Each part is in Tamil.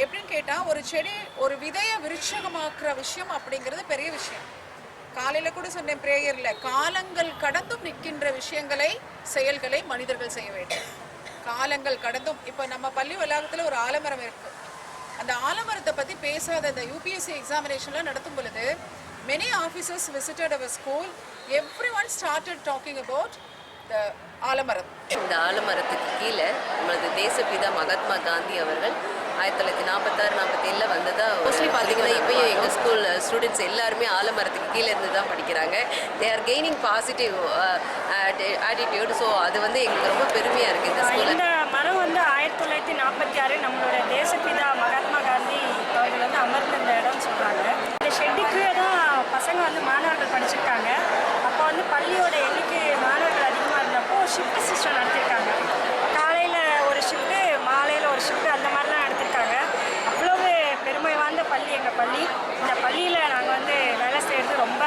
எப்படின்னு கேட்டால் ஒரு செடி ஒரு விதையை விருட்சகமாக்குற விஷயம் அப்படிங்கிறது பெரிய விஷயம். காலையில் கூட சொன்னேன் பிரேயரில், காலங்கள் கடந்தும் நிற்கின்ற விஷயங்களை செயல்களை மனிதர்கள் செய்ய வேண்டும். காலங்கள் கடந்தும் இப்போ நம்ம பள்ளி வளாகத்தில் ஒரு ஆலமரம் இருக்குது. அந்த ஆலமரத்தை பற்றி பேசாத இந்த யூபிஎஸ்சி எக்ஸாமினேஷன்லாம் நடத்தும் பொழுது many officers visited our school. Everyone started talking about the ஆலமரம். இந்த ஆலமரத்துக்கு கீழே நம்மளது தேசப்பிதா மகாத்மா காந்தி அவர்கள் 1946-47 வந்ததா மோஸ்ட்லி பார்த்தீங்கன்னா இப்போயும் எங்கள் ஸ்கூல் ஸ்டூடெண்ட்ஸ் எல்லாருமே ஆலமரத்துக்கு கீழே இருந்து தான் படிக்கிறாங்க. They are gaining positive attitude. So அது வந்து எங்களுக்கு ரொம்ப பெருமையாக இருக்குது இந்த ஸ்கூலில். இந்த மரம் வந்து 1946 நம்மளோட தேசப்பிதா மகாத்மா காந்தி அவர்கள் வந்து அமர்ந்திருந்த இடம்னு சொல்கிறாங்க. இந்த ஷெட்டுக்கு தான் பசங்க வந்து மாணவர்கள் படிச்சிருக்காங்க. அப்போ வந்து பள்ளியோட எண்ணிக்கை மாணவர்கள் அதிகமாக இருந்தப்போ ஷிஃப்ட் சிஸ்டம் நடத்திருக்காங்க. காலையில் ஒரு ஷிஃப்ட்டு, மாலையில் ஒரு ஷிஃப்ட்டு, அந்த மாதிரிலாம் நடத்திருக்காங்க. அவ்வளவு பெருமை வாய்ந்த பள்ளி எங்கள் பள்ளி. இந்த பள்ளியில் நாங்கள் வந்து வேலை செய்கிறது ரொம்ப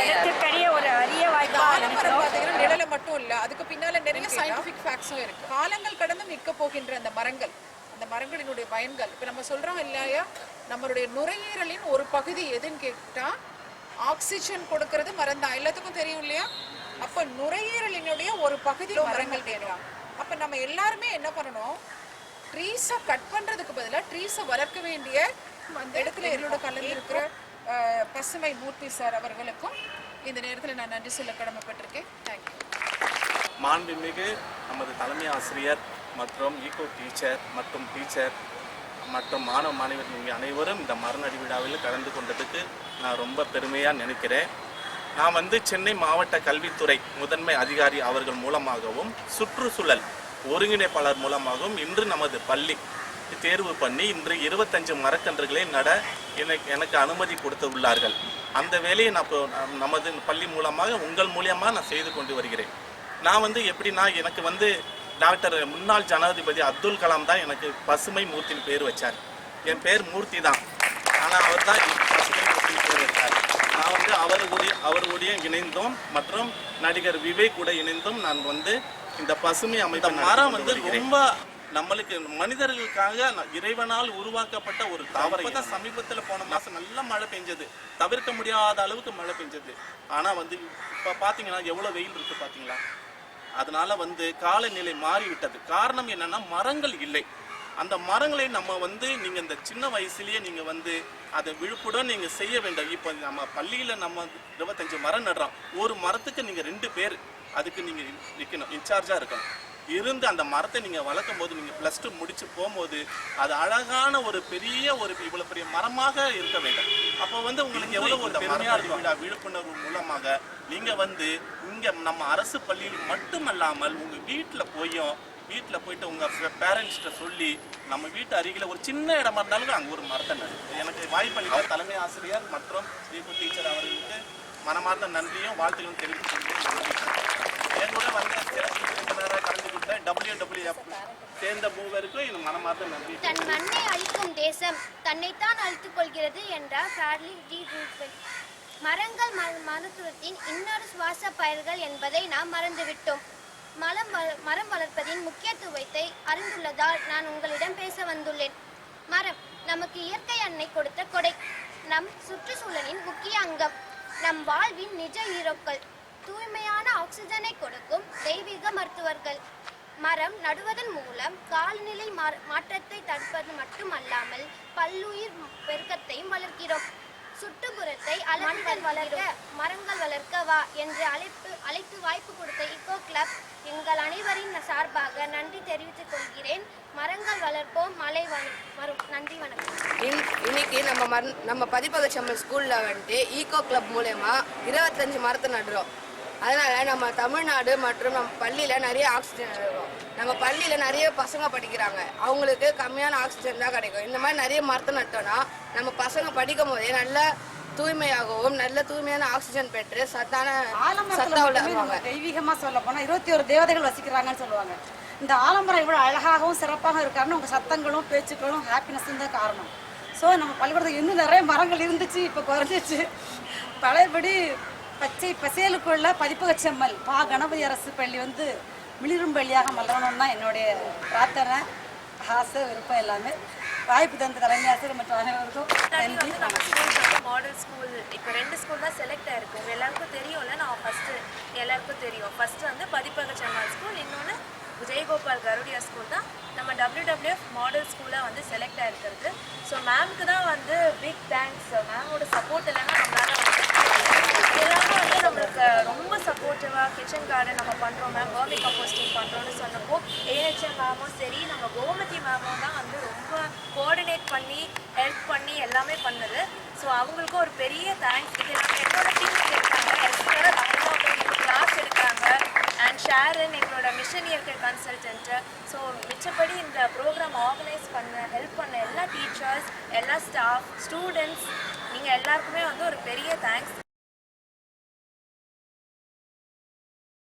இடத்துக்கரிய ஒரு அரிய வாய்ப்பாக நினைக்கிறோம். பார்த்தீங்கன்னா நிழலை மட்டும் இல்லை, அதுக்கு பின்னால் நிறைய சயின்டிஃபிக் ஃபேக்ட்ஸும் இருக்குது. காலங்கள் கடந்து நிற்க போகின்ற அந்த மரங்கள், அந்த மரங்களினுடைய பயன்கள் இப்போ நம்ம சொல்கிறோம் இல்லையா, நம்மளுடைய நுரையீரலின் ஒரு பகுதி எதுன்னு கேட்டால் ஆக்சிஜன் கொடுக்கறது மரம் தான், எல்லாத்துக்கும் தெரியும் இல்லையா. அப்போ நுரையீரலினுடைய ஒரு பகுதி மரங்கள் வேணும். அப்போ நம்ம எல்லாருமே என்ன பண்ணணும், ட்ரீஸை கட் பண்ணுறதுக்கு பதிலாக ட்ரீஸை வளர்க்க வேண்டிய அந்த இடத்துல எங்களோட கலந்து இருக்கிற பசுமை மூர்த்தி சார் அவர்களுக்கும் இந்த நேரத்தில் நான் நன்றி சொல்ல கடமைப்பட்டிருக்கேன். தேங்க்யூ. மாண்புமிகு நமது தலைமை ஆசிரியர் மற்றும் ஈகோ டீச்சர் மற்றும் டீச்சர் மற்றும் மாணவ மாணவியர்கள் அனைவரும் இந்த மரநடி விழாவில் கலந்து கொண்டதுக்கு நான் ரொம்ப பெருமையாக நினைக்கிறேன். நான் வந்து சென்னை மாவட்ட கல்வித்துறை முதன்மை அதிகாரி அவர்கள் மூலமாகவும் சுற்றுச்சூழல் ஒருங்கிணைப்பாளர் மூலமாகவும் இன்று நமது பள்ளி தேர்வு பண்ணி இன்று 25 மரக்கன்றுகளை நட எனக்கு அனுமதி கொடுத்து உள்ளார்கள். அந்த வேலையை நான் நமது பள்ளி மூலமாக உங்கள் மூலியமாக நான் செய்து கொண்டு வருகிறேன். நான் வந்து எப்படின்னா, எனக்கு வந்து டாக்டர் முன்னாள் ஜனாதிபதி அப்துல் கலாம் தான் எனக்கு பசுமை மூர்த்தின்னு பேர் வச்சார். என் பேர் மூர்த்தி தான், ஆனால் அவர் தான் பசுமை மூர்த்தின்னு பேர் வச்சார். நான் வந்து அவருடைய இணைந்தும் மற்றும் நடிகர் விவேக் கூட இணைந்தும் நான் வந்து இந்த பசுமை அமைப்பு மரம் வந்து ரொம்ப நம்மளுக்கு மனிதர்களுக்காக இறைவனால் உருவாக்கப்பட்ட ஒரு தாவரம் தான். சமீபத்தில் போன மாதம் நல்ல மழை பெஞ்சது, தவிர்க்க முடியாத அளவுக்கு மழை பெஞ்சது. ஆனால் வந்து இப்போ பார்த்தீங்கன்னா எவ்வளோ வெயில் இருக்குது பார்த்தீங்களா. அதனால வந்து காலநிலை மாறிவிட்டது. காரணம் என்னன்னா, மரங்கள் இல்லை. அந்த மரங்களை நம்ம வந்து நீங்கள் இந்த சின்ன வயசுலேயே நீங்கள் வந்து அதை விழுப்புடன் நீங்கள் செய்ய வேண்டும். இப்போ நம்ம பள்ளியில் நம்ம 25 மரம் நடுறோம். ஒரு மரத்துக்கு நீங்கள் 2 பேர் அதுக்கு நீங்கள் நிற்கணும், இன்சார்ஜாக இருக்கணும். இருந்து அந்த மரத்தை நீங்கள் வளர்க்கும் போது, நீங்கள் +2 முடிச்சு போகும்போது அது அழகான ஒரு பெரிய இவ்வளோ பெரிய மரமாக இருக்க வேண்டும். அப்போ வந்து உங்களுக்கு எவ்வளோ ஒரு பெருமையாக இருக்கும். விழிப்புணர்வு மூலமாக நீங்கள் வந்து இங்கே நம்ம அரசு பள்ளியில் மட்டுமல்லாமல் உங்கள் வீட்டில் போயிட்டு உங்கள் பேரண்ட்ஸ்கிட்ட சொல்லி நம்ம வீட்டு அருகில் ஒரு சின்ன இடமா இருந்தாலும் அங்கே ஒரு மரத்தை நடு. எனக்கு வாய்ப்பளித்த தலைமை ஆசிரியர் மற்றும் டீச்சர் அவர்களுக்கு மனமார்ந்த நன்றியும் வாழ்த்துக்களும் தெரிவித்துக் கொண்டு என்னோட வந்து கலந்து கொடுத்த WWF சேர்ந்த மூவருக்கும் என் மனமார்ந்த நன்றி. தன் மண்ணை அழிக்கும் தேசம் தன்னைத்தான் அழித்துக் கொள்கிறது என்றார் ஃப்ரான்க்ளின் டி. ரூஸ்வெல்ட். மரங்கள் மருத்துவத்தின் இன்னொரு சுவாச பயிர்கள் என்பதை நாம் மறந்துவிட்டோம். மரம் வளர்ப்பதின் முக்கியத்துவத்தை அறிந்துள்ளதால் நான் உங்களிடம் பேச வந்துள்ளேன். மரம் நமக்கு இயற்கை அன்னை கொடுத்த கொடை, நம் சுற்றுச்சூழலின் முக்கிய அங்கம், நம் வாழ்வின் நிஜ ஹீரோக்கள், தூய்மையான ஆக்சிஜனை கொடுக்கும் தெய்வீக மருத்துவர்கள். மரம் நடுவதன் மூலம் காலநிலை மாற்றத்தை தடுப்பது மட்டுமல்லாமல் பல்லுயிர் பெருக்கத்தையும் வளர்க்கிறோம். சுற்றுப்புறத்தை அழகுடன் வளர்க்க மரங்கள் வளர்க்க வா என்று அழைத்து வாய்ப்பு கொடுத்த ஈகோ கிளப் எங்கள் அனைவரின் சார்பாக நன்றி தெரிவித்துக் கொள்கிறேன். மரங்கள் வளர்ப்போம், மழை வரும். நன்றி, வணக்கம். இன்னைக்கு நம்ம பதிப்பகச்செம்மல் ஸ்கூலில் வந்துட்டு ஈகோ கிளப் மூலயமா 25 மரத்தை நடுறோம். அதனால் நம்ம தமிழ்நாடு மற்றும் நம்ம பள்ளியில் நிறைய ஆக்சிஜன் நடுறோம். நம்ம பள்ளியில் நிறைய பசங்க படிக்கிறாங்க, அவங்களுக்கு கம்மியான ஆக்சிஜன் தான் கிடைக்கும். இந்த மாதிரி நிறைய மரத்தை நட்டோன்னா நம்ம பசங்க படிக்கும் போதே நல்ல தூய்மையாகவும் நல்ல தூய்மையான ஆக்சிஜன் பெற்று தெய்வீகமாக சொல்ல போனால் 21 தேவதைகள் வசிக்கிறாங்கன்னு சொல்லுவாங்க. இந்த ஆலமரம் இவ்வளோ அழகாகவும் சிறப்பாக இருக்காருன்னு உங்கள் சத்தங்களும் பேச்சுக்களும் ஹாப்பினஸும் தான் காரணம். ஸோ நம்ம பள்ளிக்கூடத்தில் இன்னும் நிறைய மரங்கள் இருந்துச்சு, இப்போ குறைஞ்சிச்சு. பழையபடி பச்சை பசேலுக்குள்ள பதிப்பகச்செம்மல் கணபதி அரசு பள்ளி வந்து மிளிரும் பள்ளியாக மலரணும்னு தான் என்னுடைய பிரார்த்தனை, ஆசை, விருப்பம் எல்லாமே. வாய்ப்பு தந்த தலைமை ஆசிரியர் மற்றும் அனைவருக்கும் நன்றி. நம்ம ஸ்கூல் வந்து மாடல் ஸ்கூல் இப்போ 2 ஸ்கூல் தான் செலக்ட் ஆயிருக்கு. உங்கள் எல்லாருக்கும் தெரியும்ல, நான் எல்லாருக்கும் தெரியும். ஃபர்ஸ்ட் வந்து பதிப்பக செம்மல் ஸ்கூல், இன்னொன்று ஜெயகோபால் கருடியா ஸ்கூல் தான் நம்ம WWF மாடல் ஸ்கூலாக வந்து செலக்ட் ஆகிருக்கிறது. ஸோ மேம்க்கு தான் வந்து பிக் தேங்க்ஸ். மேமோட சப்போர்ட் இல்லைன்னா நம்மளால் வந்து எல்லாமே வந்து நம்மளுக்கு ரொம்ப சப்போர்ட்டிவாக கிச்சன் கார்டன் நம்ம பண்ணுறோம் மேம், வர்மி கம்போஸ்டிங் பண்ணுறோன்னு சொன்னப்போ AHM மேமும் சரி நம்ம கோமதி மேமும் தான் வந்து ரொம்ப கோஆர்டினேட் பண்ணி ஹெல்ப் பண்ணி எல்லாமே பண்ணது. ஸோ அவங்களுக்கும் ஒரு பெரிய தேங்க்ஸ். இது நம்ம என்னோட டீம்ஸ் இருக்காங்க, எஸ்பர் அவங்க கிளாஸ் எடுக்காங்க, அண்ட் ஷேரன் எங்களோட மிஷன் இயற்கை கன்சல்டன்ட்டு. ஸோ மிச்சப்படி இந்த ப்ரோக்ராம் ஆர்கனைஸ் பண்ண ஹெல்ப் பண்ண எல்லா டீச்சர்ஸ், எல்லா ஸ்டாஃப், ஸ்டூடெண்ட்ஸ், நீங்கள் எல்லாருக்குமே வந்து ஒரு பெரிய தேங்க்ஸ்.